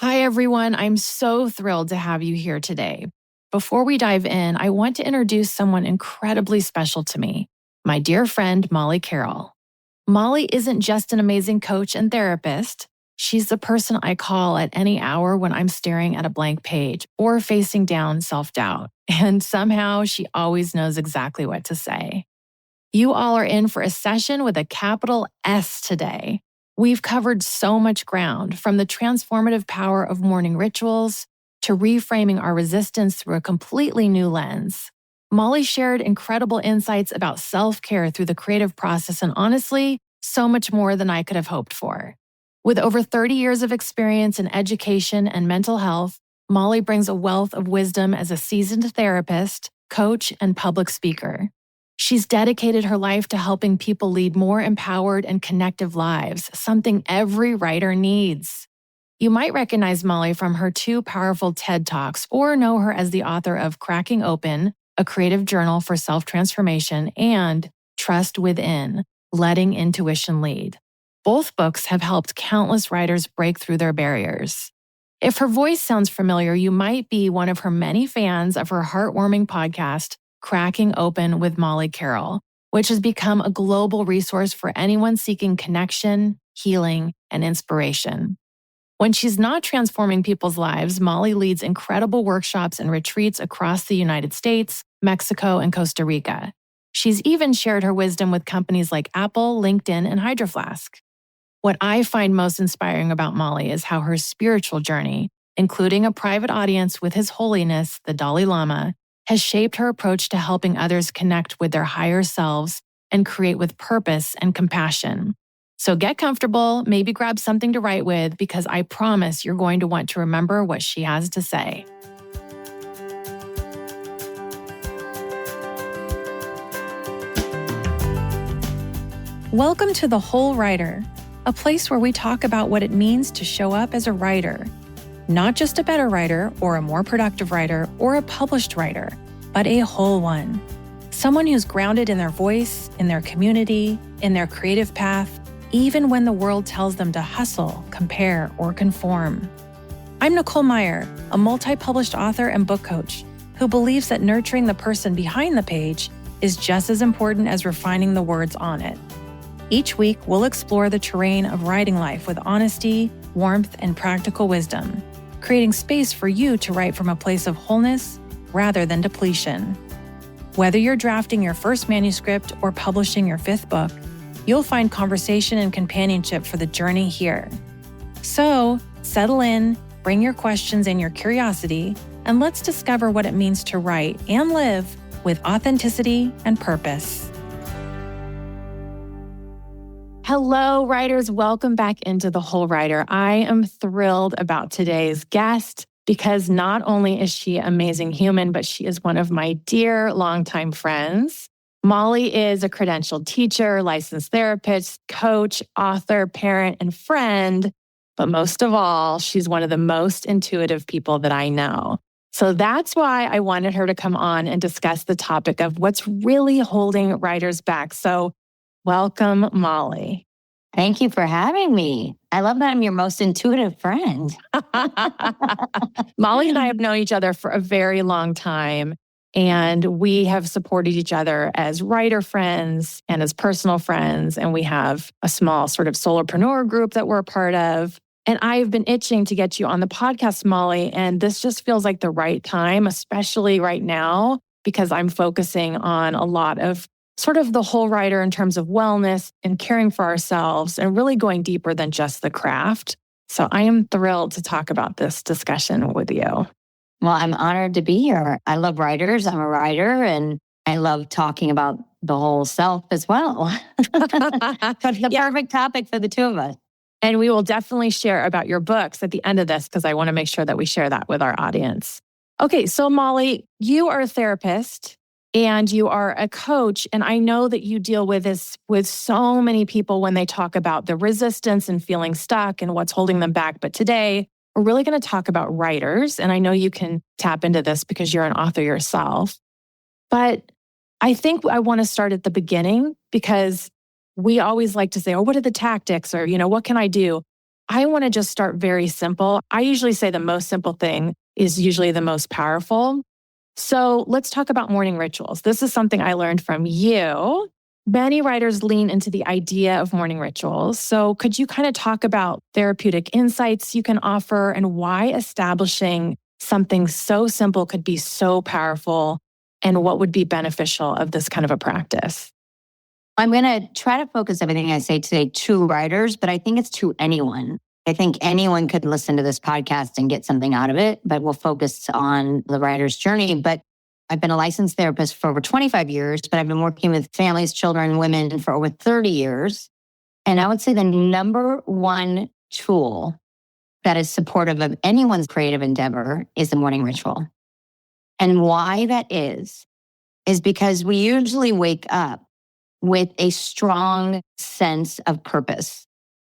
Hi, everyone. I'm so thrilled to have you here today. Before we dive in, I want to introduce someone incredibly special to me, my dear friend, Molly Carroll. Molly isn't just an amazing coach and therapist. She's the person I call at any hour when I'm staring at a blank page or facing down self-doubt. And somehow she always knows exactly what to say. You all are in for a session with a capital S today. We've covered so much ground, from the transformative power of morning rituals to reframing our resistance through a completely new lens. Molly shared incredible insights about self-care through the creative process, and honestly, so much more than I could have hoped for. With over 30 years of experience in education and mental health, Molly brings a wealth of wisdom as a seasoned therapist, coach, and public speaker. She's dedicated her life to helping people lead more empowered and connective lives, something every writer needs. You might recognize Molly from her two powerful TED Talks or know her as the author of Cracking Open, a creative journal for self-transformation, and Trust Within, Letting Intuition Lead. Both books have helped countless writers break through their barriers. If her voice sounds familiar, you might be one of her many fans of her heartwarming podcast, Cracking Open with Molly Carroll, which has become a global resource for anyone seeking connection, healing, and inspiration. When she's not transforming people's lives, Molly leads incredible workshops and retreats across the United States, Mexico, and Costa Rica. She's even shared her wisdom with companies like Apple, LinkedIn, and Hydro Flask. What I find most inspiring about Molly is how her spiritual journey, including a private audience with His Holiness, the Dalai Lama, has shaped her approach to helping others connect with their higher selves and create with purpose and compassion. So get comfortable, maybe grab something to write with, because I promise you're going to want to remember what she has to say. Welcome to The Whole Writer, a place where we talk about what it means to show up as a writer. Not just a better writer or a more productive writer or a published writer, but a whole one. Someone who's grounded in their voice, in their community, in their creative path, even when the world tells them to hustle, compare, or conform. I'm Nicole Meyer, a multi-published author and book coach who believes that nurturing the person behind the page is just as important as refining the words on it. Each week, we'll explore the terrain of writing life with honesty, warmth, and practical wisdom, creating space for you to write from a place of wholeness rather than depletion. Whether you're drafting your first manuscript or publishing your fifth book, you'll find conversation and companionship for the journey here. So, settle in, bring your questions and your curiosity, and let's discover what it means to write and live with authenticity and purpose. Hello, writers. Welcome back into The Whole Writer. I am thrilled about today's guest because not only is she an amazing human, but she is one of my dear longtime friends. Molly is a credentialed teacher, licensed therapist, coach, author, parent, and friend. But most of all, she's one of the most intuitive people that I know. So that's why I wanted her to come on and discuss the topic of what's really holding writers back. So welcome, Molly. Thank you for having me. I love that I'm your most intuitive friend. Molly and I have known each other for a very long time, and we have supported each other as writer friends and as personal friends. And we have a small sort of solopreneur group that we're a part of. And I've been itching to get you on the podcast, Molly, and this just feels like the right time, especially right now, because I'm focusing on a lot of sort of the whole writer in terms of wellness and caring for ourselves and really going deeper than just the craft. So I am thrilled to talk about this discussion with you. Well, I'm honored to be here. I love writers. I'm a writer, and I love talking about the whole self as well. The perfect topic for the two of us. And we will definitely share about your books at the end of this because I want to make sure that we share that with our audience. Okay, so Molly, you are a therapist. And you are a coach, and I know that you deal with this with so many people when they talk about the resistance and feeling stuck and what's holding them back. But today, we're really going to talk about writers, and I know you can tap into this because you're an author yourself. But I think I want to start at the beginning because we always like to say, oh, what are the tactics? Or, what can I do? I want to just start very simple. I usually say the most simple thing is usually the most powerful. So let's talk about morning rituals. This is something I learned from you. Many writers lean into the idea of morning rituals. So could you kind of talk about therapeutic insights you can offer and why establishing something so simple could be so powerful and what would be beneficial of this kind of a practice? I'm going to try to focus everything I say today to writers, but I think it's to anyone. I think anyone could listen to this podcast and get something out of it, but we'll focus on the writer's journey. But I've been a licensed therapist for over 25 years, but I've been working with families, children, women for over 30 years. And I would say the number one tool that is supportive of anyone's creative endeavor is the morning ritual. And why that is because we usually wake up with a strong sense of purpose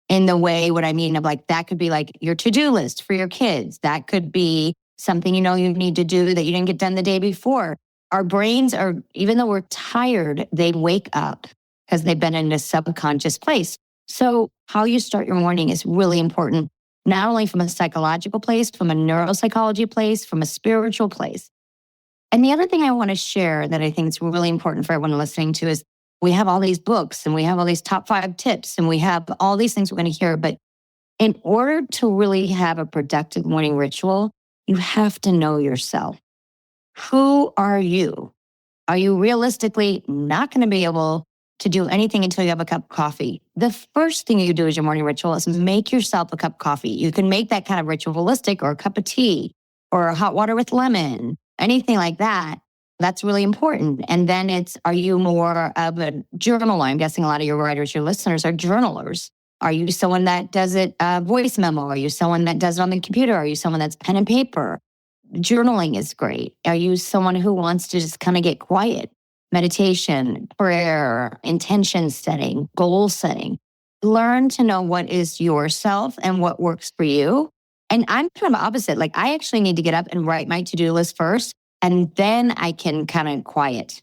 in the way, what I mean of like, that could be like your to-do list for your kids. That could be something you know you need to do that you didn't get done the day before. Our brains are, even though we're tired, they wake up because they've been in a subconscious place. So how you start your morning is really important, not only from a psychological place, from a neuropsychology place, from a spiritual place. And the other thing I want to share that I think is really important for everyone listening to is we have all these books and we have all these top 5 tips and we have all these things we're going to hear. But in order to really have a productive morning ritual, you have to know yourself. Who are you? Are you realistically not going to be able to do anything until you have a cup of coffee? The first thing you do as your morning ritual is make yourself a cup of coffee. You can make that kind of ritualistic, or a cup of tea or hot water with lemon, anything like that. That's really important. And then are you more of a journaler? I'm guessing a lot of your writers, your listeners are journalers. Are you someone that does it voice memo? Are you someone that does it on the computer? Are you someone that's pen and paper? Journaling is great. Are you someone who wants to just kind of get quiet? Meditation, prayer, intention setting, goal setting. Learn to know what is yourself and what works for you. And I'm kind of opposite. Like, I actually need to get up and write my to-do list first, and then I can kind of quiet.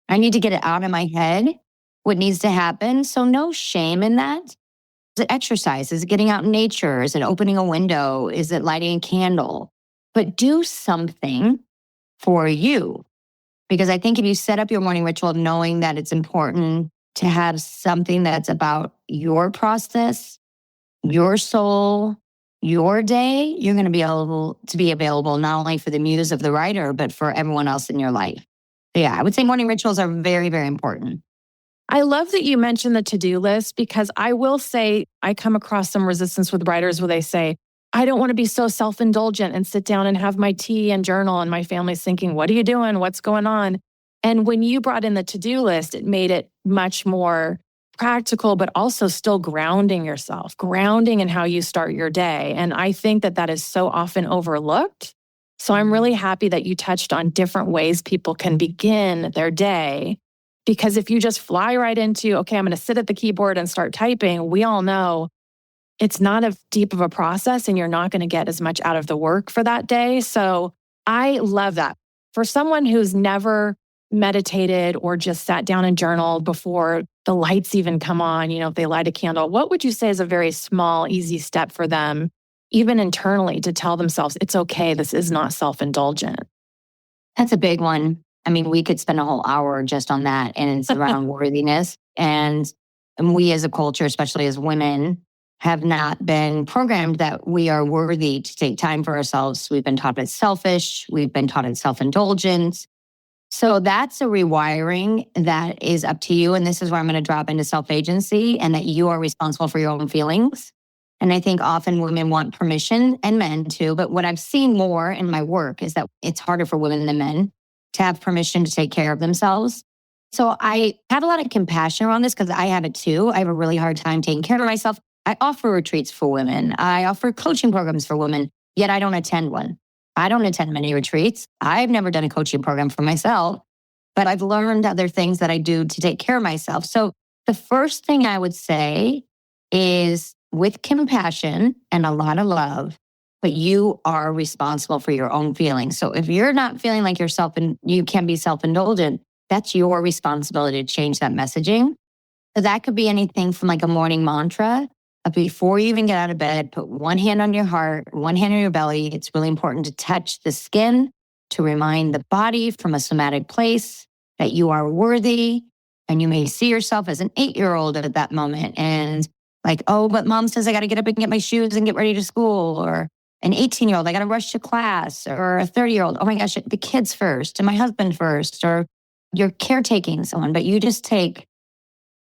I need to get it out of my head, what needs to happen. So no shame in that. Is it exercise? Is it getting out in nature? Is it opening a window? Is it lighting a candle? But do something for you. Because I think if you set up your morning ritual knowing that it's important to have something that's about your process, your soul, your day, you're going to be able to be available not only for the muse of the writer, but for everyone else in your life. So yeah, I would say morning rituals are very, very important. I love that you mentioned the to-do list, because I will say I come across some resistance with writers where they say, I don't want to be so self-indulgent and sit down and have my tea and journal, and my family's thinking, what are you doing? What's going on? And when you brought in the to-do list, it made it much more practical, but also still grounding yourself, grounding in how you start your day. And I think that that is so often overlooked. So I'm really happy that you touched on different ways people can begin their day. Because if you just fly right into, okay, I'm going to sit at the keyboard and start typing, we all know it's not as deep of a process and you're not going to get as much out of the work for that day. So I love that. For someone who's never meditated or just sat down and journaled before the lights even come on, if they light a candle, what would you say is a very small, easy step for them, even internally, to tell themselves, it's okay, this is not self-indulgent? That's a big one. I mean, we could spend a whole hour just on that, and it's around worthiness. And we as a culture, especially as women, have not been programmed that we are worthy to take time for ourselves. We've been taught it's selfish. We've been taught it's self-indulgence. So that's a rewiring that is up to you. And this is where I'm going to drop into self-agency, and that you are responsible for your own feelings. And I think often women want permission, and men too. But what I've seen more in my work is that it's harder for women than men to have permission to take care of themselves. So I have a lot of compassion around this, because I have it too. I have a really hard time taking care of myself. I offer retreats for women. I offer coaching programs for women, yet I don't attend one. I don't attend many retreats. I've never done a coaching program for myself, but I've learned other things that I do to take care of myself. So the first thing I would say is, with compassion and a lot of love, but you are responsible for your own feelings. So if you're not feeling like yourself and you can be self-indulgent, that's your responsibility to change that messaging. So that could be anything from like a morning mantra before you even get out of bed, put one hand on your heart, one hand on your belly. It's really important to touch the skin to remind the body from a somatic place that you are worthy. And you may see yourself as an 8-year-old at that moment. And like, oh, but mom says I got to get up and get my shoes and get ready to school. Or an 18-year-old, I got to rush to class. Or a 30-year-old, oh my gosh, the kids first and my husband first. Or you're caretaking someone, but you just take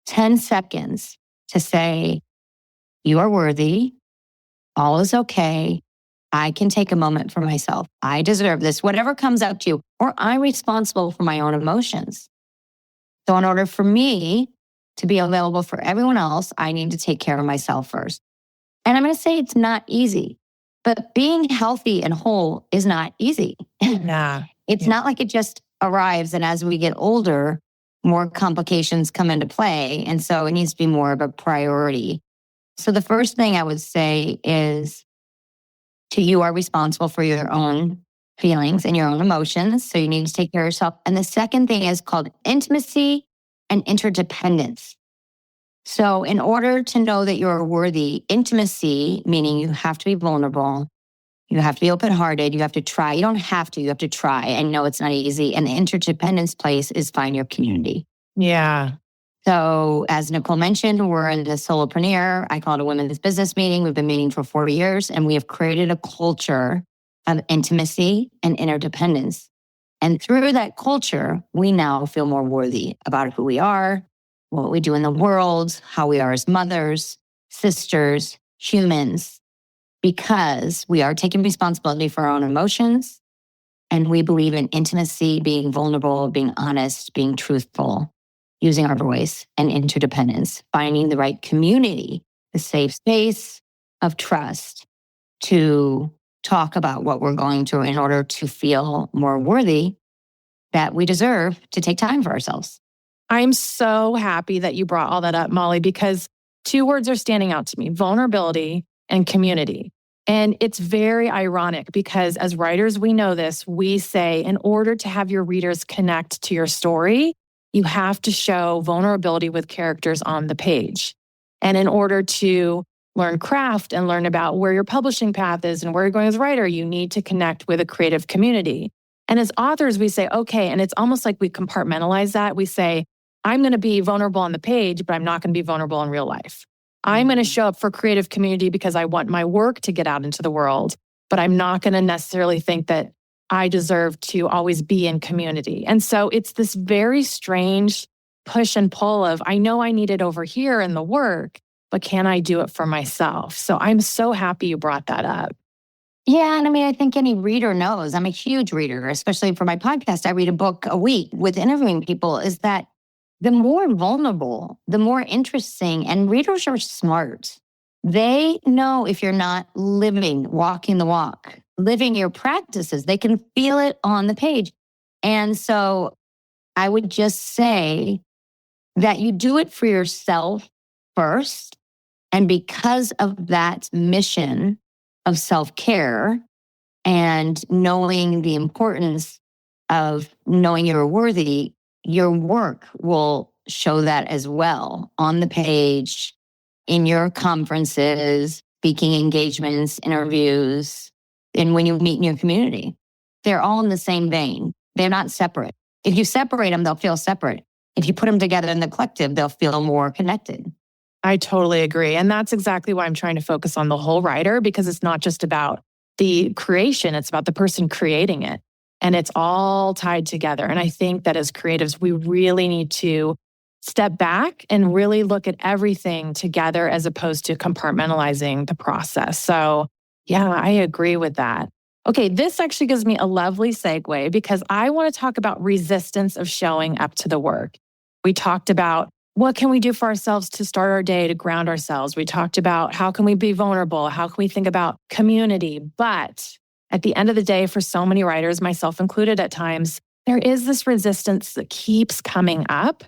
10 seconds to say, you are worthy. All is okay. I can take a moment for myself. I deserve this, whatever comes out to you, or I'm responsible for my own emotions. So in order for me to be available for everyone else, I need to take care of myself first. And I'm going to say it's not easy, but being healthy and whole is not easy. Yeah. It's not like it just arrives. And as we get older, more complications come into play. And so it needs to be more of a priority. So the first thing I would say is you are responsible for your own feelings and your own emotions. So you need to take care of yourself. And the second thing is called intimacy and interdependence. So in order to know that you're worthy, intimacy, meaning you have to be vulnerable, you have to be open-hearted, you have to try. You don't have to, you have to try. I know it's not easy. And the interdependence place is find your community. Yeah. So as Nicole mentioned, we're in the solopreneur. I call it a women's business meeting. We've been meeting for 40 years, and we have created a culture of intimacy and interdependence. And through that culture, we now feel more worthy about who we are, what we do in the world, how we are as mothers, sisters, humans, because we are taking responsibility for our own emotions. And we believe in intimacy, being vulnerable, being honest, being truthful, using our voice, and interdependence, finding the right community, the safe space of trust to talk about what we're going through in order to feel more worthy that we deserve to take time for ourselves. I'm so happy that you brought all that up, Molly, because 2 words are standing out to me: vulnerability and community. And it's very ironic because as writers, we know this. We say in order to have your readers connect to your story, you have to show vulnerability with characters on the page. And in order to learn craft and learn about where your publishing path is and where you're going as a writer, you need to connect with a creative community. And as authors, we say, okay, and it's almost like we compartmentalize that. We say, I'm going to be vulnerable on the page, but I'm not going to be vulnerable in real life. I'm going to show up for creative community because I want my work to get out into the world, but I'm not going to necessarily think that I deserve to always be in community. And so it's this very strange push and pull of, I know I need it over here in the work, but can I do it for myself? So I'm so happy you brought that up. Yeah. And I mean, I think any reader knows, I'm a huge reader, especially for my podcast. I read a book a week with interviewing people, is that the more vulnerable, the more interesting, and readers are smart. They know if you're not living, walking the walk, living your practices, they can feel it on the page. And so I would just say that you do it for yourself first. And because of that mission of self-care and knowing the importance of knowing you're worthy, your work will show that as well on the page, in your conferences, speaking engagements, interviews, and when you meet in your community. They're all in the same vein. They're not separate. If you separate them, they'll feel separate. If you put them together in the collective, they'll feel more connected. I totally agree. And that's exactly why I'm trying to focus on the whole writer, because it's not just about the creation, it's about the person creating it. And it's all tied together. And I think that as creatives, we really need to step back and really look at everything together as opposed to compartmentalizing the process. So yeah, I agree with that. Okay, this actually gives me a lovely segue because I want to talk about resistance of showing up to the work. We talked about what can we do for ourselves to start our day, to ground ourselves. We talked about how can we be vulnerable? How can we think about community? But at the end of the day, for so many writers, myself included at times, there is this resistance that keeps coming up.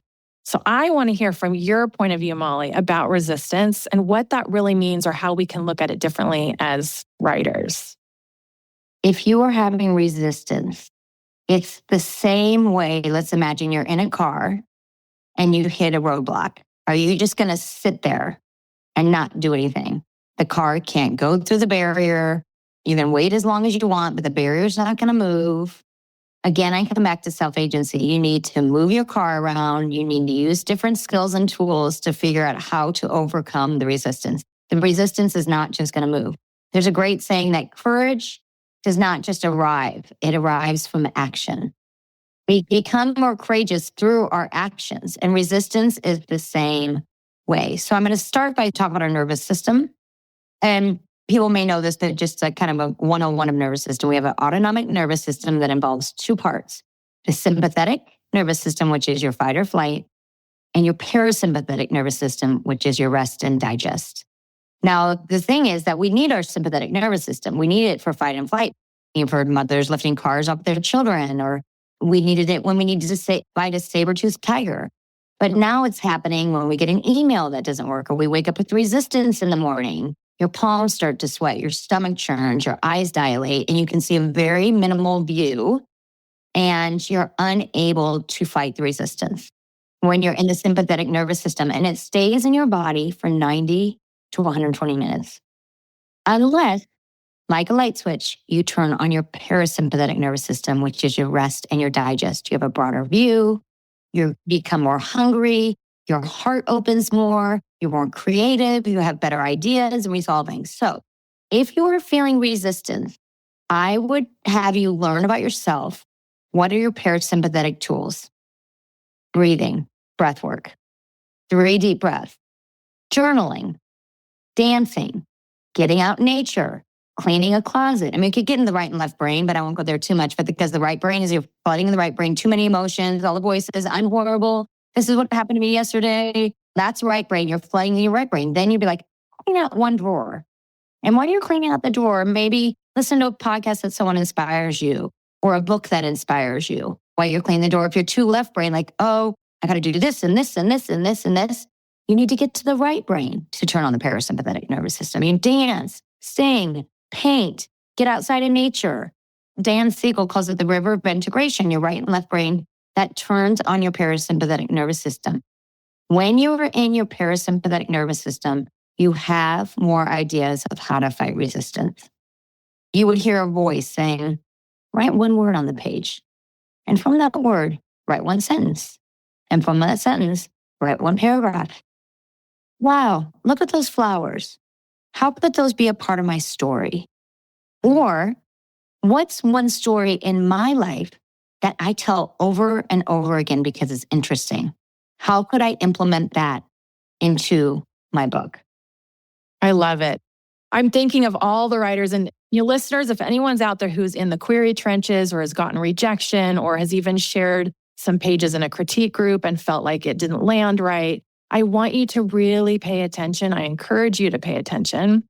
So I want to hear from your point of view, Molly, about resistance and what that really means or how we can look at it differently as writers. If you are having resistance, it's the same way. Let's imagine you're in a car and you hit a roadblock. Are you just going to sit there and not do anything. The car can't go through the barrier. You can wait as long as you want, but the barrier's not going to move. Again, I come back to self-agency. You need to move your car around. You need to use different skills and tools to figure out how to overcome the resistance. The resistance is not just going to move. There's a great saying that courage does not just arrive. It arrives from action. We become more courageous through our actions, and resistance is the same way. So I'm going to start by talking about our nervous system. And people may know this, but just a kind of a 101 of nervous system. We have an autonomic nervous system that involves two parts: the sympathetic nervous system, which is your fight or flight, and your parasympathetic nervous system, which is your rest and digest. Now, the thing is that we need our sympathetic nervous system. We need it for fight and flight. You've heard mothers lifting cars off their children, or we needed it when we needed to fight a saber-toothed tiger. But now it's happening when we get an email that doesn't work, or we wake up with resistance in the morning. Your palms start to sweat, your stomach churns, your eyes dilate, and you can see a very minimal view, and you're unable to fight the resistance when you're in the sympathetic nervous system, and it stays in your body for 90 to 120 minutes. Unless, like a light switch, you turn on your parasympathetic nervous system, which is your rest and your digest. You have a broader view, you become more hungry, your heart opens more, you're more creative, you have better ideas and resolving. So if you are feeling resistance, I would have you learn about yourself. What are your parasympathetic tools? Breathing, breath work, 3 deep breaths, journaling, dancing, getting out in nature, cleaning a closet. I mean, you could get in the right and left brain, but I won't go there too much. But because the right brain is you're flooding in the right brain, too many emotions, all the voices, I'm horrible. This is what happened to me yesterday. That's right brain. You're flooding in your right brain. Then you'd be like, clean out one drawer. And while you're cleaning out the drawer, maybe listen to a podcast that someone inspires you, or a book that inspires you while you're cleaning the drawer. If you're too left brain, like, oh, I got to do this and this and this and this and this, you need to get to the right brain to turn on the parasympathetic nervous system. You dance, sing, paint, get outside in nature. Dan Siegel calls it the river of integration, your right and left brain that turns on your parasympathetic nervous system. When you're in your parasympathetic nervous system, you have more ideas of how to fight resistance. You would hear a voice saying, write one word on the page. And from that word, write one sentence. And from that sentence, write one paragraph. Wow, look at those flowers. How could those be a part of my story? Or what's one story in my life that I tell over and over again because it's interesting? How could I implement that into my book? I love it. I'm thinking of all the writers and listeners, if anyone's out there who's in the query trenches or has gotten rejection or has even shared some pages in a critique group and felt like it didn't land right, I want you to really pay attention. I encourage you to pay attention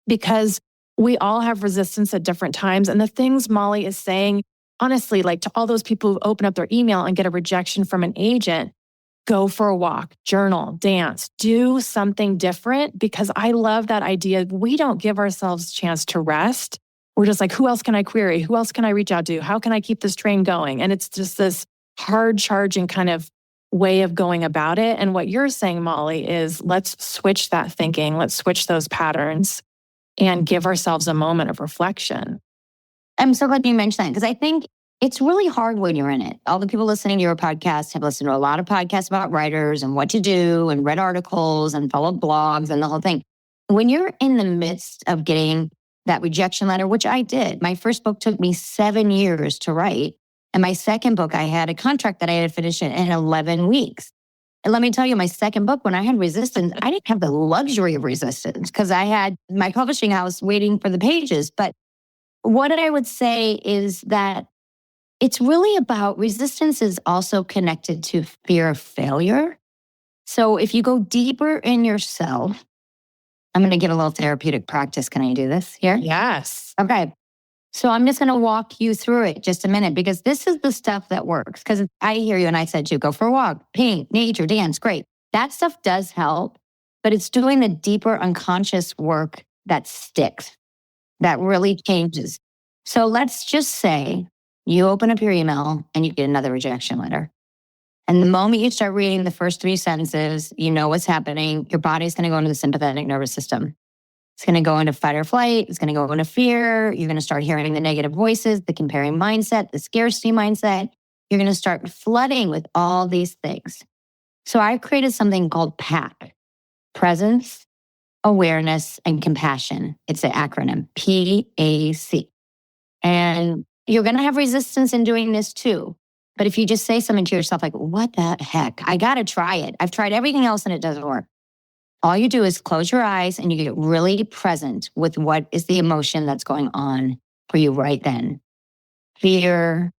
because we all have resistance at different times. And the things Molly is saying, honestly, like to all those people who open up their email and get a rejection from an agent, go for a walk, journal, dance, do something different, because I love that idea. We don't give ourselves a chance to rest. We're just like, who else can I query? Who else can I reach out to? How can I keep this train going? And it's just this hard charging kind of way of going about it. And what you're saying, Molly, is let's switch that thinking. Let's switch those patterns and give ourselves a moment of reflection. I'm so glad you mentioned that because I think it's really hard when you're in it. All the people listening to your podcast have listened to a lot of podcasts about writers and what to do and read articles and followed blogs and the whole thing. When you're in the midst of getting that rejection letter, which I did, my first book took me 7 years to write. And my second book, I had a contract that I had to finish in 11 weeks. And let me tell you, my second book, when I had resistance, I didn't have the luxury of resistance because I had my publishing house waiting for the pages. But what I would say is that it's really about resistance is also connected to fear of failure. So if you go deeper in yourself, I'm going to get a little therapeutic practice. Can I do this here? Yes. Okay. So I'm just going to walk you through it just a minute because this is the stuff that works. Because I hear you and I said, you go for a walk, paint, nature, dance, great. That stuff does help, but it's doing the deeper unconscious work that sticks, that really changes. So let's just say you open up your email and you get another rejection letter. And the moment you start reading the first 3 sentences, you know what's happening. Your body's going to go into the sympathetic nervous system. It's going to go into fight or flight. It's going to go into fear. You're going to start hearing the negative voices, the comparing mindset, the scarcity mindset. You're going to start flooding with all these things. So I created something called PAC, presence, awareness, and compassion. It's an acronym, PAC. And you're going to have resistance in doing this too. But if you just say something to yourself like, what the heck? I got to try it. I've tried everything else and it doesn't work. All you do is close your eyes and you get really present with what is the emotion that's going on for you right then. Fear,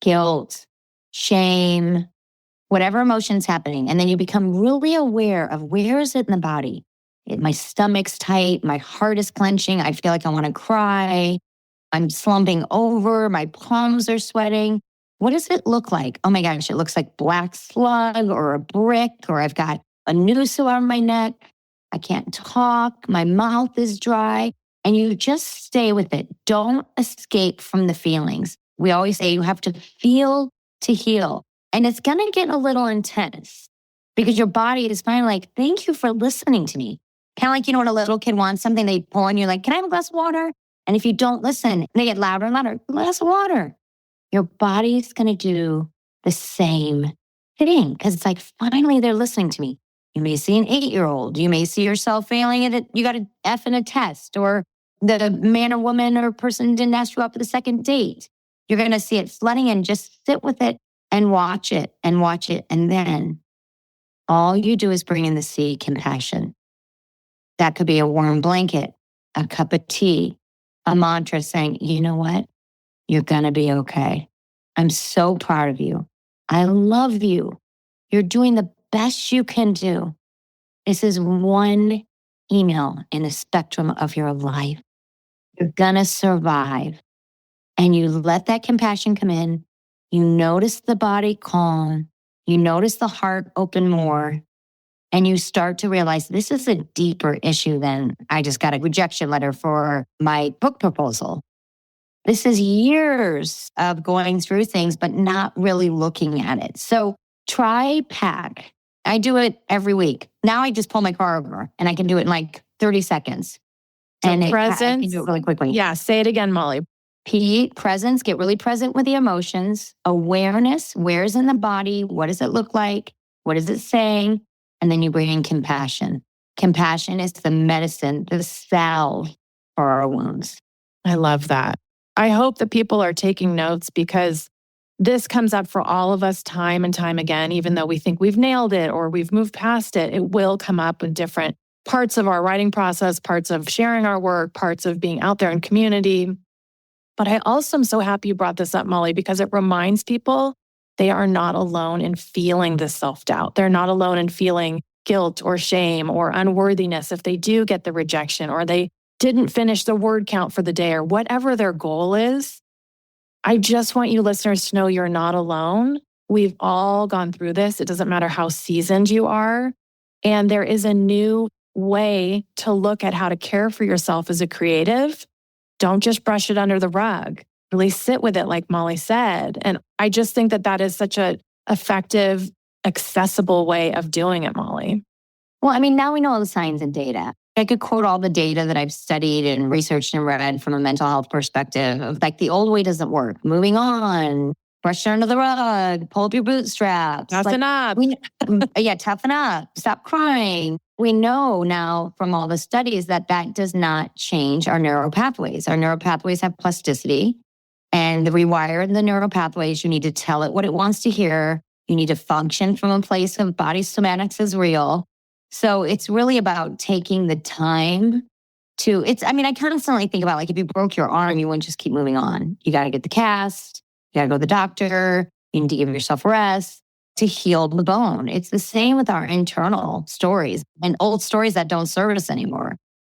guilt, shame, whatever emotion's happening. And then you become really aware of where is it in the body? My stomach's tight. My heart is clenching. I feel like I want to cry. I'm slumping over. My palms are sweating. What does it look like? Oh my gosh, it looks like black slug or a brick, or I've got a noose around my neck. I can't talk. My mouth is dry. And you just stay with it. Don't escape from the feelings. We always say you have to feel to heal. And it's going to get a little intense because your body is finally like, thank you for listening to me. Kind of like, when a little kid wants something, they pull and you're like, can I have a glass of water? And if you don't listen, they get louder and louder, glass of water. Your body's going to do the same thing because it's like, finally, they're listening to me. You may see an 8-year-old. You may see yourself failing at it. You got an F in a test, or the man or woman or person didn't ask you out for the second date. You're going to see it flooding in. Just sit with it and watch it and watch it. And then all you do is bring in the C, compassion. That could be a warm blanket, a cup of tea, a mantra saying, you know what? You're going to be okay. I'm so proud of you. I love you. You're doing the best you can do. This is one email in the spectrum of your life. You're going to survive. And you let that compassion come in. You notice the body calm. You notice the heart open more. And you start to realize this is a deeper issue than I just got a rejection letter for my book proposal. This is years of going through things, but not really looking at it. So try PAC. I do it every week. Now I just pull my car over and I can do it in like 30 seconds. So and presence. I can do it really quickly. Yeah, say it again, Molly. P, presence, get really present with the emotions. Awareness, where's in the body? What does it look like? What is it saying? And then you bring in compassion. Compassion is the medicine, the salve for our wounds. I love that. I hope that people are taking notes because this comes up for all of us time and time again, even though we think we've nailed it or we've moved past it. It will come up in different parts of our writing process, parts of sharing our work, parts of being out there in community. But I also am so happy you brought this up, Molly, because it reminds people they are not alone in feeling this self-doubt. They're not alone in feeling guilt or shame or unworthiness if they do get the rejection or they didn't finish the word count for the day or whatever their goal is. I just want you listeners to know you're not alone. We've all gone through this. It doesn't matter how seasoned you are. And there is a new way to look at how to care for yourself as a creative. Don't just brush it under the rug. Really sit with it, like Molly said. And I just think that that is such an effective, accessible way of doing it, Molly. Well, I mean, now we know all the science and data. I could quote all the data that I've studied and researched and read from a mental health perspective of like the old way doesn't work. Moving on, brush it under the rug, pull up your bootstraps. Toughen up. Toughen up. Stop crying. We know now from all the studies that that does not change our neural pathways. Our neural pathways have plasticity, and to rewire the neural pathways, you need to tell it what it wants to hear. You need to function from a place of body somatics is real. So it's really about taking the time to, I constantly think about like if you broke your arm, you wouldn't just keep moving on. You got to get the cast, you got to go to the doctor, you need to give yourself rest to heal the bone. It's the same with our internal stories and old stories that don't serve us anymore.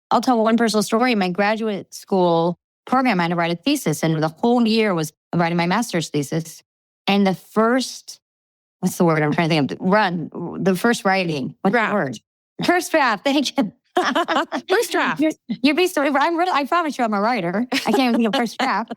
I'll tell one personal story. In my graduate school program, I had to write a thesis, and the whole year was writing my master's thesis. And the first, what's the word I'm trying to think of? The first writing. What's the word? First draft. Thank you. First draft. You'd be so, I promise you I'm a writer. I can't even think of first draft.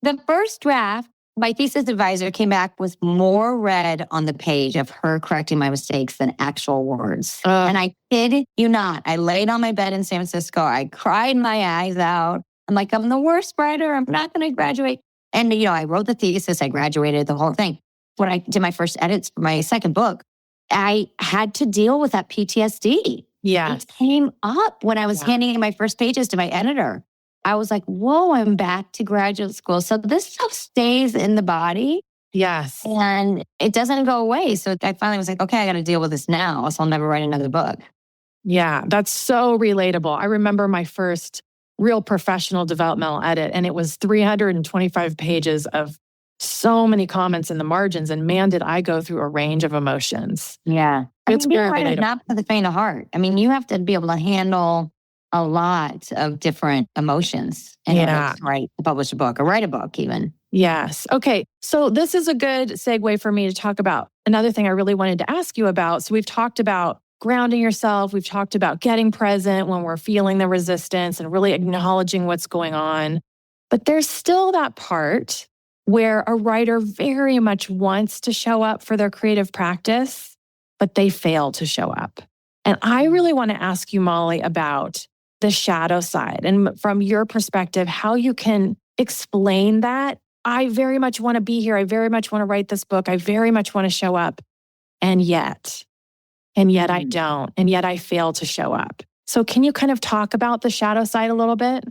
The first draft My thesis advisor came back with more red on the page of her correcting my mistakes than actual words. And I kid you not, I laid on my bed in San Francisco. I cried my eyes out. I'm like, I'm the worst writer. I'm not going to graduate. And, I wrote the thesis. I graduated the whole thing. When I did my first edits for my second book, I had to deal with that PTSD. Yeah. It came up when I was handing in my first pages to my editor. I was like, whoa, I'm back to graduate school. So this stuff stays in the body. Yes. And it doesn't go away. So I finally was like, okay, I got to deal with this now, else I'll never write another book. Yeah, that's so relatable. I remember my first real professional developmental edit, and it was 325 pages of so many comments in the margins. And man, did I go through a range of emotions. Yeah. It's being writer, not for the faint of heart. I mean, you have to be able to handle a lot of different emotions in order to publish a book or write a book even. Yes. Okay. So this is a good segue for me to talk about another thing I really wanted to ask you about. So we've talked about grounding yourself. We've talked about getting present when we're feeling the resistance and really acknowledging what's going on. But there's still that part where a writer very much wants to show up for their creative practice, but they fail to show up. And I really want to ask you, Molly, about the shadow side and from your perspective, how you can explain that. I very much want to be here. I very much want to write this book. I very much want to show up. And yet I don't. And yet I fail to show up. So can you kind of talk about the shadow side a little bit?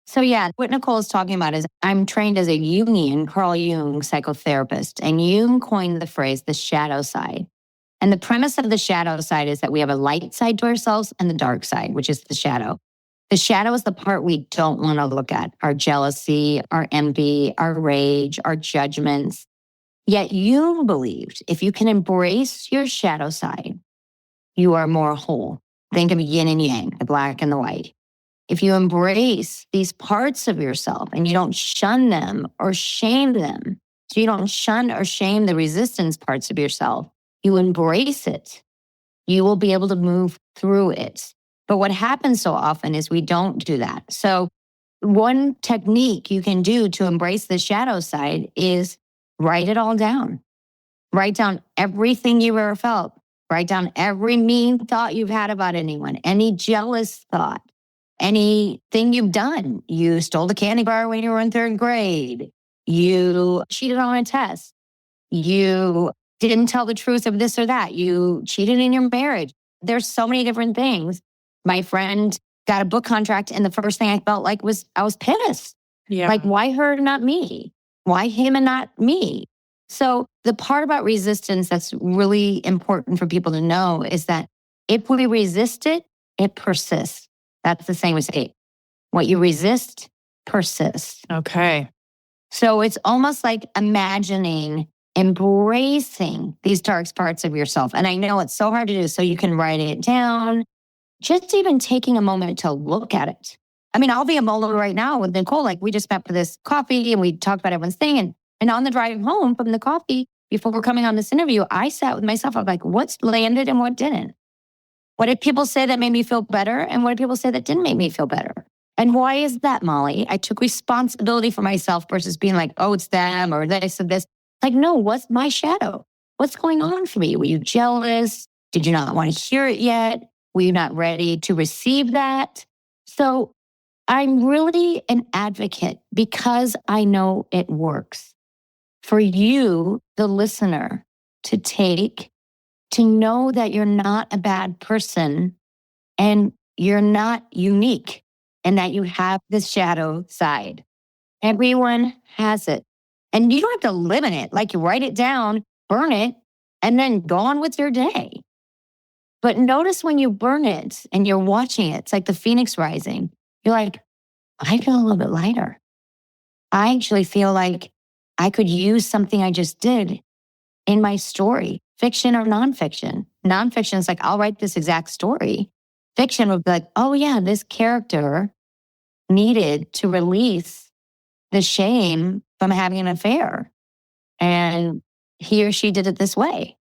So what Nicole is talking about is I'm trained as a Jungian, Carl Jung psychotherapist, and Jung coined the phrase, the shadow side. And the premise of the shadow side is that we have a light side to ourselves and the dark side, which is the shadow. The shadow is the part we don't want to look at, our jealousy, our envy, our rage, our judgments. Yet Jung believed if you can embrace your shadow side, you are more whole. Think of yin and yang, the black and the white. If you embrace these parts of yourself and you don't shun them or shame them, so you don't shun or shame the resistance parts of yourself, you embrace it, you will be able to move through it. But what happens so often is we don't do that. So one technique you can do to embrace the shadow side is write it all down. Write down everything you've ever felt. Write down every mean thought you've had about anyone, any jealous thought, anything you've done. You stole the candy bar when you were in third grade. You cheated on a test. You didn't tell the truth of this or that. You cheated in your marriage. There's so many different things. My friend got a book contract, and the first thing I felt like was I was pissed. Yeah. Like, why her, not me? Why him and not me? So the part about resistance that's really important for people to know is that if we resist it, it persists. That's the same as hate. What you resist persists. Okay. So it's almost like imagining, embracing these dark parts of yourself. And I know it's so hard to do, so you can write it down. Just even taking a moment to look at it. I mean, I'll be emotional right now with Nicole. Like, we just met for this coffee and we talked about everyone's thing. And on the drive home from the coffee, before we're coming on this interview, I sat with myself. I'm like, what's landed and what didn't? What did people say that made me feel better? And what did people say that didn't make me feel better? And why is that, Molly? I took responsibility for myself versus being like, oh, it's them or this or this. Like, no, what's my shadow? What's going on for me? Were you jealous? Did you not want to hear it yet? Were you not ready to receive that? So I'm really an advocate because I know it works. For you, the listener, to know that you're not a bad person and you're not unique and that you have this shadow side. Everyone has it. And you don't have to live in it. Like, you write it down, burn it, and then go on with your day. But notice when you burn it and you're watching it, it's like the phoenix rising. You're like, I feel a little bit lighter. I actually feel like I could use something I just did in my story, fiction or nonfiction. Nonfiction is like, I'll write this exact story. Fiction would be like, oh yeah, this character needed to release the shame from having an affair. And he or she did it this way.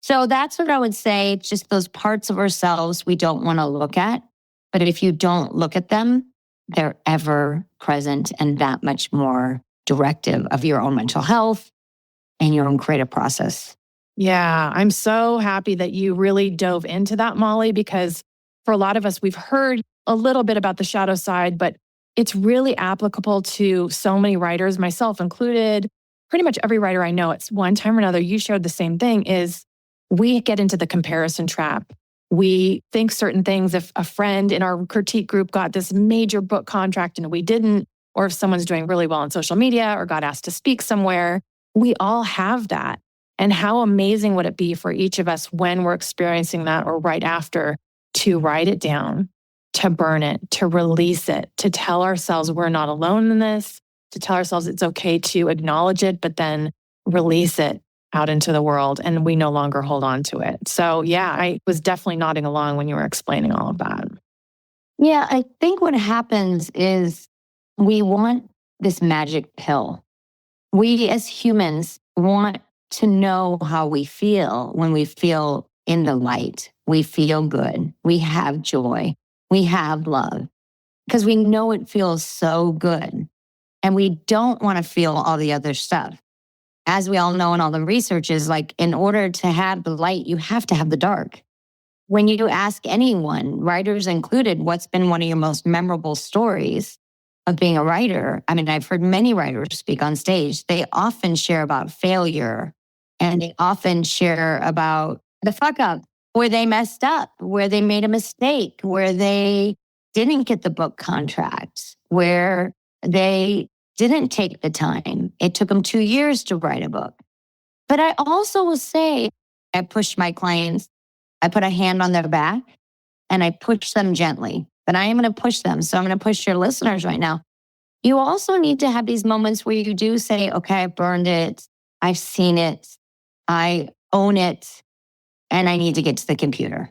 So that's what I would say. It's just those parts of ourselves we don't want to look at. But if you don't look at them, they're ever present and that much more directive of your own mental health and your own creative process. Yeah, I'm so happy that you really dove into that, Molly, because for a lot of us, we've heard a little bit about the shadow side, but it's really applicable to so many writers, myself included. Pretty much every writer I know, it's one time or another, you showed the same thing, is we get into the comparison trap. We think certain things. If a friend in our critique group got this major book contract and we didn't, or if someone's doing really well on social media or got asked to speak somewhere, we all have that. And how amazing would it be for each of us when we're experiencing that or right after to write it down, to burn it, to release it, to tell ourselves we're not alone in this, to tell ourselves it's okay to acknowledge it, but then release it out into the world and we no longer hold on to it. So yeah, I was definitely nodding along when you were explaining all of that. Yeah, I think what happens is we want this magic pill. We as humans want to know how we feel when we feel in the light. We feel good. We have joy. We have love because we know it feels so good. And we don't want to feel all the other stuff. As we all know in all the research is like, in order to have the light, you have to have the dark. When you ask anyone, writers included, what's been one of your most memorable stories of being a writer? I mean, I've heard many writers speak on stage. They often share about failure and they often share about the fuck up, where they messed up, where they made a mistake, where they didn't get the book contract, where they didn't take the time. It took them 2 years to write a book. But I also will say, I push my clients, I put a hand on their back and I push them gently. But I am going to push them. So I'm going to push your listeners right now. You also need to have these moments where you do say, okay, I burned it. I've seen it. I own it. And I need to get to the computer.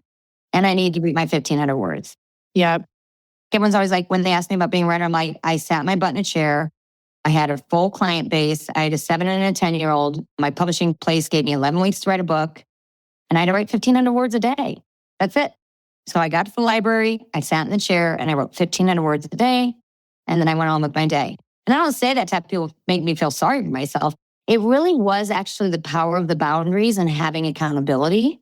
And I need to read my 1,500 words. Yeah. Everyone's always like, when they ask me about being a writer, I'm like, I sat my butt in a chair. I had a full client base. I had a 7 and a 10-year-old. My publishing place gave me 11 weeks to write a book. And I had to write 1,500 words a day. That's it. So I got to the library, I sat in the chair and I wrote 1,500 words a day. And then I went on with my day. And I don't say that to have people make me feel sorry for myself. It really was actually the power of the boundaries and having accountability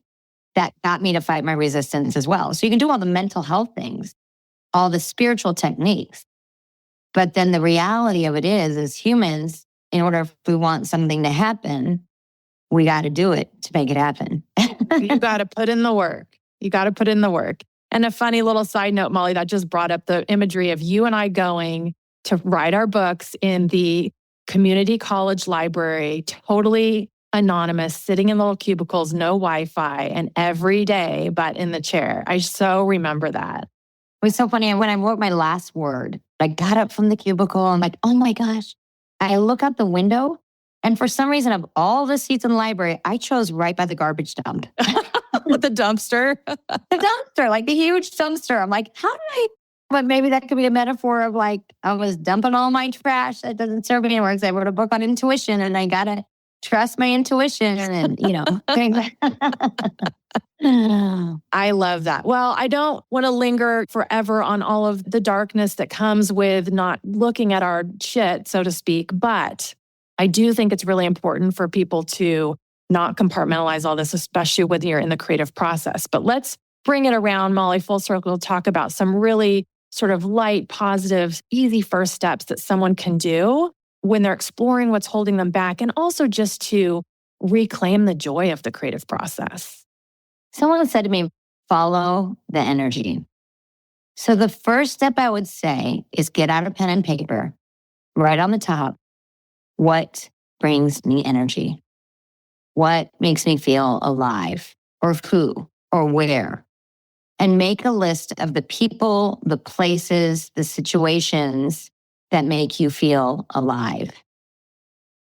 that got me to fight my resistance as well. So you can do all the mental health things, all the spiritual techniques. But then the reality of it is, as humans, in order if we want something to happen, we got to do it to make it happen. You got to put in the work. You got to put in the work. And a funny little side note, Molly, that just brought up the imagery of you and I going to write our books in the community college library, totally anonymous, sitting in little cubicles, no Wi-Fi, and every day, but in the chair. I so remember that. It was so funny. And when I wrote my last word, I got up from the cubicle. I'm like, oh my gosh. I look out the window. And for some reason, of all the seats in the library, I chose right by the garbage dump. With the dumpster? The dumpster, like the huge dumpster. I'm like, how did I? But maybe that could be a metaphor of like, I was dumping all my trash that doesn't serve me anymore because I wrote a book on intuition and I got to trust my intuition and, things like I love that. Well, I don't want to linger forever on all of the darkness that comes with not looking at our shit, so to speak. But I do think it's really important for people to not compartmentalize all this, especially when you're in the creative process. But let's bring it around, Molly, full circle, talk about some really sort of light, positive, easy first steps that someone can do when they're exploring what's holding them back, and also just to reclaim the joy of the creative process. Someone said to me, follow the energy. So the first step I would say is get out a pen and paper, write on the top, what brings me energy? What makes me feel alive? Or who? Or where? And make a list of the people, the places, the situations that make you feel alive.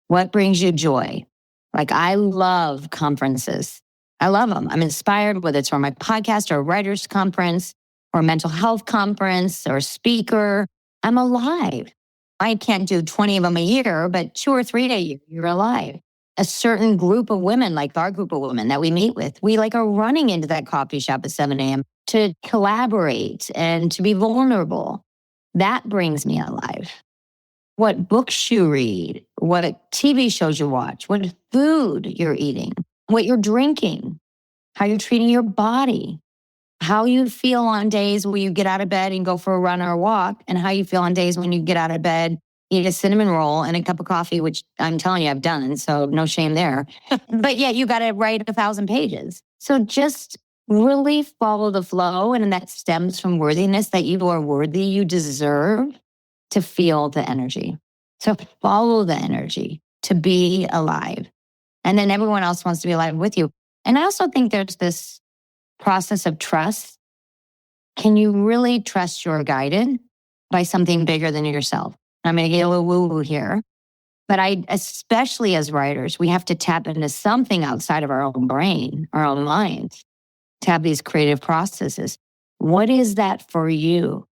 What brings you joy? Like, I love conferences. I love them. I'm inspired, whether it's for my podcast or a writer's conference or a mental health conference or speaker. I'm alive. I can't do 20 of them a year, but 2 or 3 a year, you're alive. A certain group of women, like our group of women that we meet with, we like are running into that coffee shop at 7 a.m. to collaborate and to be vulnerable. That brings me alive. what books you read, what TV shows you watch, what food you're eating, what you're drinking, how you're treating your body, how you feel on days where you get out of bed and go for a run or a walk, and how you feel on days when you get out of bed, eat a cinnamon roll and a cup of coffee, which I'm telling you I've done, so no shame there. But yeah, you got to write 1,000 pages. So just really follow the flow. And that stems from worthiness, that you are worthy, you deserve to feel the energy. So follow the energy to be alive. And then everyone else wants to be alive with you. And I also think there's this process of trust. Can you really trust you're guided by something bigger than yourself? I'm going to get a little woo-woo here. But especially as writers, we have to tap into something outside of our own brain, our own minds, to have these creative processes. What is that for you?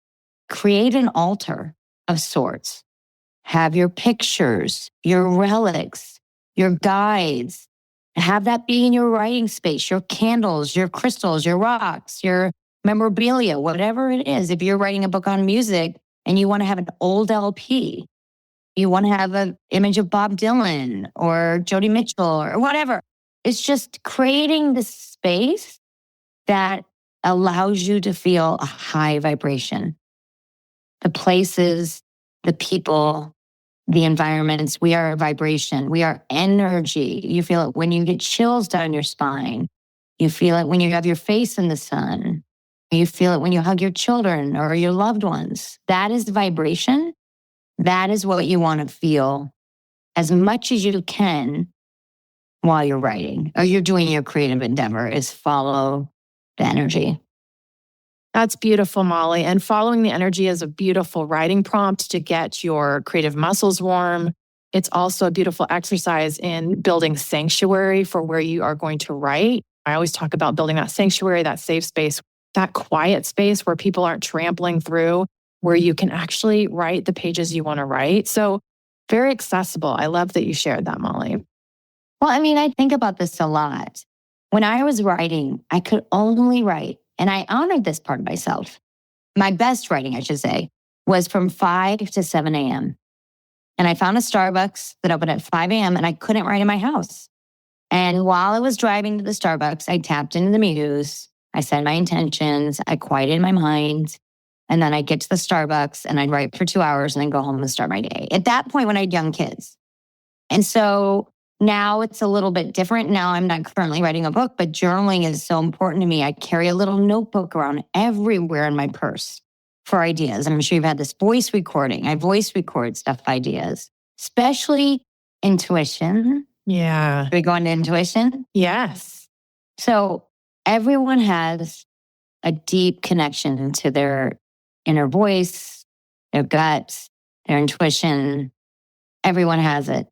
Create an altar of sorts. Have your pictures, your relics, your guides. Have that be in your writing space, your candles, your crystals, your rocks, your memorabilia, whatever it is. If you're writing a book on music and you want to have an old LP, you want to have an image of Bob Dylan or Joni Mitchell or whatever. It's just creating this space that allows you to feel a high vibration. The places, the people, the environments, we are a vibration. We are energy. You feel it when you get chills down your spine. You feel it when you have your face in the sun. You feel it when you hug your children or your loved ones. That is vibration. That is what you want to feel as much as you can while you're writing or you're doing your creative endeavor, is follow the energy. That's beautiful, Molly. And following the energy is a beautiful writing prompt to get your creative muscles warm. It's also a beautiful exercise in building sanctuary for where you are going to write. I always talk about building that sanctuary, that safe space, that quiet space where people aren't trampling through, where you can actually write the pages you want to write. So very accessible. I love that you shared that, Molly. Well, I mean, I think about this a lot. When I was writing, I could only write, and I honored this part of myself. My best writing, I should say, was from 5 to 7 a.m. And I found a Starbucks that opened at 5 a.m. and I couldn't write in my house. And while I was driving to the Starbucks, I tapped into the muse. I said my intentions. I quieted my mind. And then I'd get to the Starbucks and I'd write for 2 hours and then go home and start my day. At that point, when I had young kids. And so now it's a little bit different. Now I'm not currently writing a book, but journaling is so important to me. I carry a little notebook around everywhere in my purse for ideas. I'm sure you've had this voice recording. I voice record stuff, ideas, especially intuition. Yeah. Are we going to intuition? Yes. So everyone has a deep connection to their inner voice, their gut, their intuition. Everyone has it.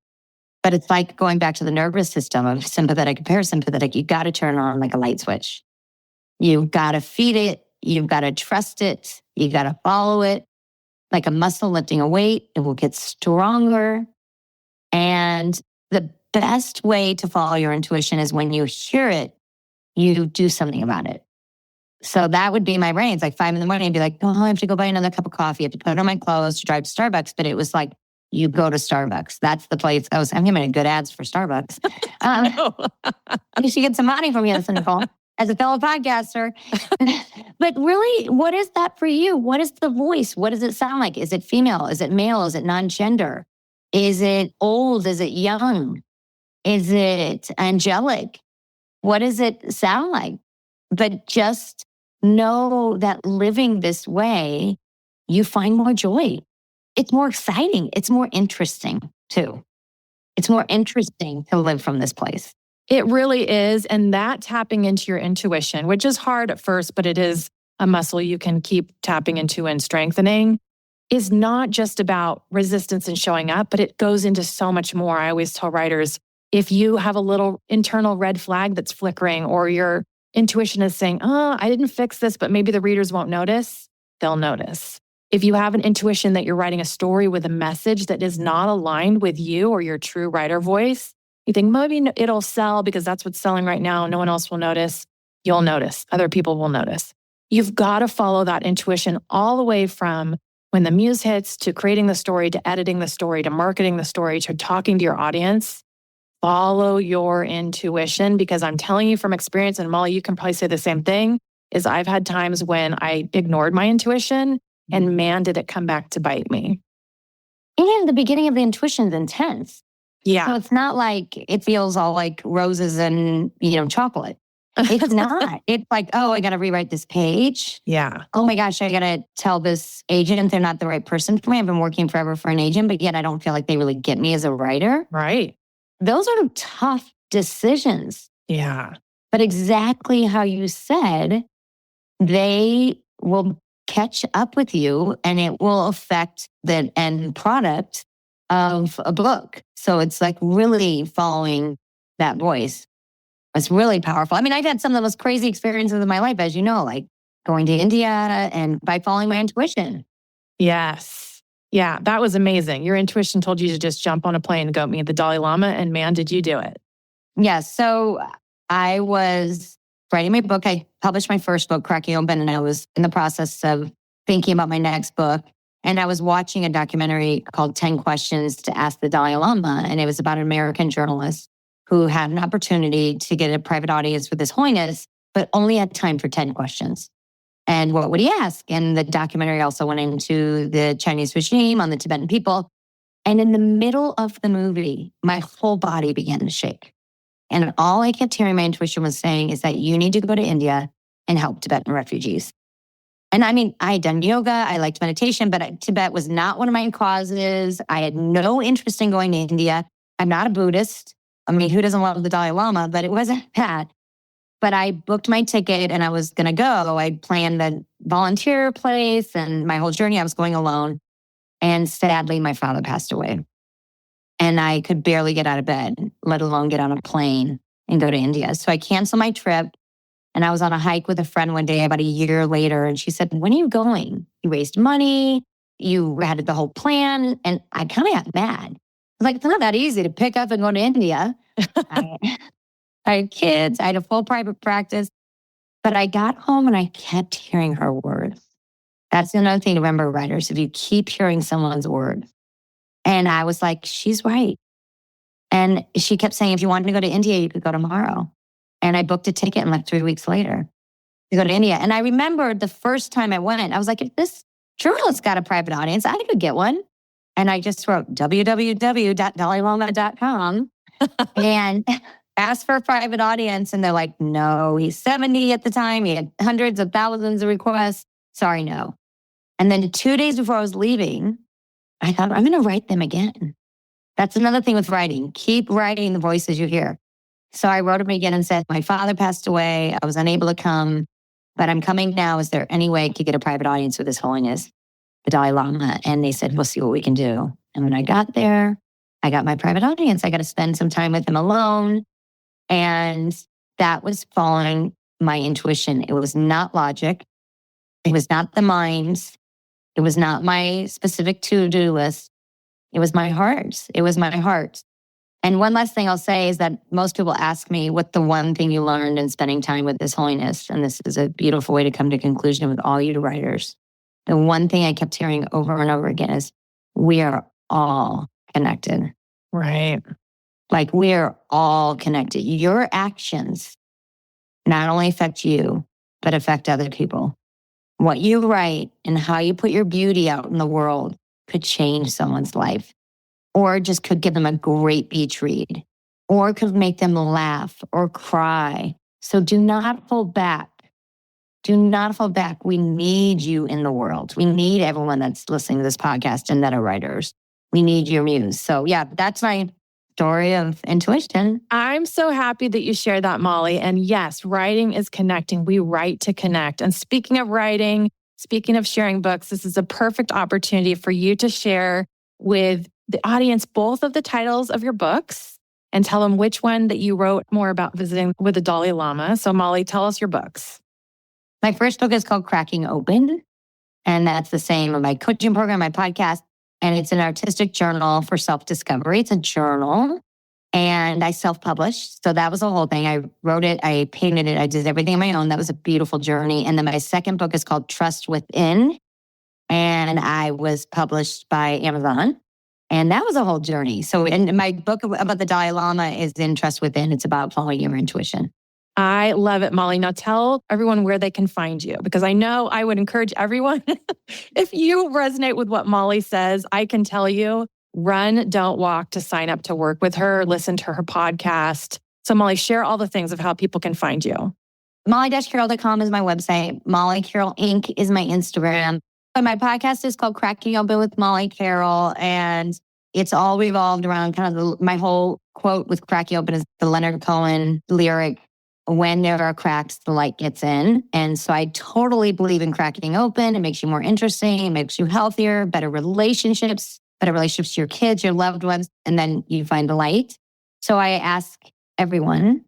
But it's like going back to the nervous system of sympathetic and parasympathetic. You got to turn it on like a light switch. You've got to feed it. You've got to trust it. You got to follow it. Like a muscle lifting a weight, it will get stronger. And the best way to follow your intuition is when you hear it, you do something about it. So that would be my brain. It's like 5 a.m. I'd be like, oh, I have to go buy another cup of coffee. I have to put on my clothes to drive to Starbucks. But it was like, you go to Starbucks. That's the place. I'm giving good ads for Starbucks. You should get some money from you, Nicole, as a fellow podcaster. But really, what is that for you? What is the voice? What does it sound like? Is it female? Is it male? Is it non-gender? Is it old? Is it young? Is it angelic? What does it sound like? But just know that living this way, you find more joy. It's more exciting. It's more interesting too. It's more interesting to live from this place. It really is. And that tapping into your intuition, which is hard at first, but it is a muscle you can keep tapping into and strengthening, is not just about resistance and showing up, but it goes into so much more. I always tell writers, if you have a little internal red flag that's flickering, or your intuition is saying, oh, I didn't fix this, but maybe the readers won't notice, they'll notice. If you have an intuition that you're writing a story with a message that is not aligned with you or your true writer voice, you think maybe it'll sell because that's what's selling right now. No one else will notice. You'll notice. Other people will notice. You've got to follow that intuition all the way from when the muse hits, to creating the story, to editing the story, to marketing the story, to talking to your audience, follow your intuition, because I'm telling you from experience, and Molly, you can probably say the same thing, is I've had times when I ignored my intuition and man, did it come back to bite me. And the beginning of the intuition is intense. Yeah. So it's not like it feels all like roses and, chocolate. It's not. It's like, oh, I got to rewrite this page. Yeah. Oh my gosh, I got to tell this agent they're not the right person for me. I've been working forever for an agent, but yet I don't feel like they really get me as a writer. Right. Those are tough decisions. Yeah. But exactly how you said, they will catch up with you and it will affect the end product of a book. So it's like really following that voice. It's really powerful. I mean, I've had some of the most crazy experiences of my life, as you know, like going to India and by following my intuition. Yes. Yeah, that was amazing. Your intuition told you to just jump on a plane and go meet the Dalai Lama, and man, did you do it. Yeah. So I was writing my book. I published my first book, Cracking Open, and I was in the process of thinking about my next book. And I was watching a documentary called 10 Questions to Ask the Dalai Lama. And it was about an American journalist who had an opportunity to get a private audience with His Holiness, but only had time for 10 questions. And what would he ask? And the documentary also went into the Chinese regime on the Tibetan people. And in the middle of the movie, my whole body began to shake. And all I kept hearing my intuition was saying is that you need to go to India and help Tibetan refugees. And I mean, I had done yoga, I liked meditation, but Tibet was not one of my causes. I had no interest in going to India. I'm not a Buddhist. I mean, who doesn't love the Dalai Lama? But it wasn't that. But I booked my ticket and I was going to go. I planned the volunteer place and my whole journey. I was going alone. And sadly, my father passed away. And I could barely get out of bed, let alone get on a plane and go to India. So I canceled my trip. And I was on a hike with a friend one day about a year later. And she said, when are you going? You raised money. You had the whole plan. And I kind of got mad. I was like, it's not that easy to pick up and go to India. I had kids. I had a full private practice. But I got home and I kept hearing her words. That's another thing to remember, writers, if you keep hearing someone's words. And I was like, she's right. And she kept saying, if you wanted to go to India, you could go tomorrow. And I booked a ticket and left 3 weeks later to go to India. And I remembered the first time I went, I was like, if this journalist got a private audience, I could get one. And I just wrote www.dalailama.com and asked for a private audience. And they're like, no, he's 70 at the time. He had hundreds of thousands of requests. Sorry, no. And then 2 days before I was leaving, I thought, I'm going to write them again. That's another thing with writing. Keep writing the voices you hear. So I wrote him again and said, my father passed away. I was unable to come, but I'm coming now. Is there any way I could get a private audience with His Holiness, the Dalai Lama? And they said, we'll see what we can do. And when I got there, I got my private audience. I got to spend some time with him alone. And that was following my intuition. It was not logic. It was not the minds. It was not my specific to-do list. It was my heart. It was my heart. And one last thing I'll say is that most people ask me what the one thing you learned in spending time with His Holiness. And this is a beautiful way to come to conclusion with all you writers. The one thing I kept hearing over and over again is we are all connected. Right. Like we are all connected. Your actions not only affect you, but affect other people. What you write and how you put your beauty out in the world could change someone's life. Or just could give them a great beach read, or could make them laugh or cry. So do not hold back. Do not hold back. We need you in the world. We need everyone that's listening to this podcast and that are writers. We need your muse. So yeah, that's my story of intuition. I'm so happy that you shared that, Molly. And yes, writing is connecting. We write to connect. And speaking of writing, speaking of sharing books, this is a perfect opportunity for you to share with the audience both of the titles of your books and tell them which one that you wrote more about visiting with the Dalai Lama. So Molly, tell us your books. My first book is called Cracking Open. And that's the same of my coaching program, my podcast. And it's an artistic journal for self-discovery. It's a journal. And I self-published. So that was the whole thing. I wrote it, I painted it, I did everything on my own. That was a beautiful journey. And then my second book is called Trust Within. and I was published by Amazon. And that was a whole journey. So, and my book about the Dalai Lama is in Trust Within. It's about following your intuition. I love it, Molly. Now tell everyone where they can find you, because I know I would encourage everyone, if you resonate with what Molly says, I can tell you, run, don't walk to sign up to work with her, listen to her podcast. So Molly, share all the things of how people can find you. Molly-Carroll.com is my website. Molly Carroll Inc. is my Instagram. But my podcast is called Cracking Open with Molly Carroll. And it's all revolved around kind of my whole quote with Cracking Open is the Leonard Cohen lyric, when there are cracks, the light gets in. And so I totally believe in cracking open. It makes you more interesting. It makes you healthier, better relationships to your kids, your loved ones, and then you find the light. So I ask everyone,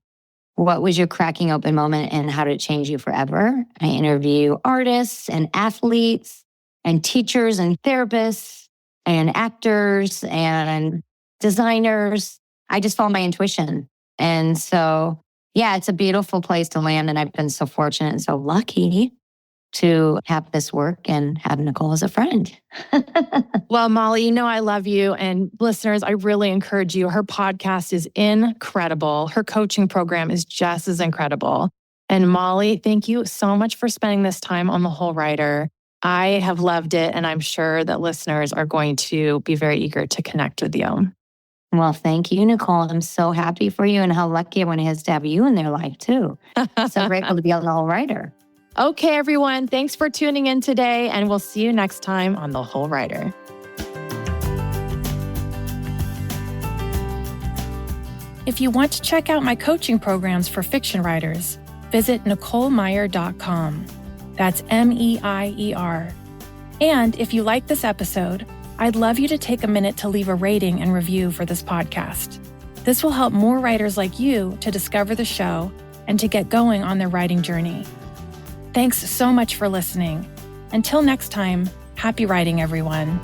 what was your cracking open moment and how did it change you forever? I interview artists and athletes and teachers and therapists and actors and designers. I just follow my intuition. And so, yeah, it's a beautiful place to land. And I've been so fortunate and so lucky to have this work and have Nicole as a friend. Well, Molly, you know I love you. And listeners, I really encourage you. Her podcast is incredible. Her coaching program is just as incredible. And Molly, thank you so much for spending this time on The Whole Writer. I have loved it, and I'm sure that listeners are going to be very eager to connect with you. Well, thank you, Nicole. I'm so happy for you and how lucky everyone is to have you in their life, too. So grateful to be on The Whole Writer. Okay, everyone. Thanks for tuning in today, and we'll see you next time on The Whole Writer. If you want to check out my coaching programs for fiction writers, visit NicoleMeyer.com. That's MEIER. And if you like this episode, I'd love you to take a minute to leave a rating and review for this podcast. This will help more writers like you to discover the show and to get going on their writing journey. Thanks so much for listening. Until next time, happy writing, everyone.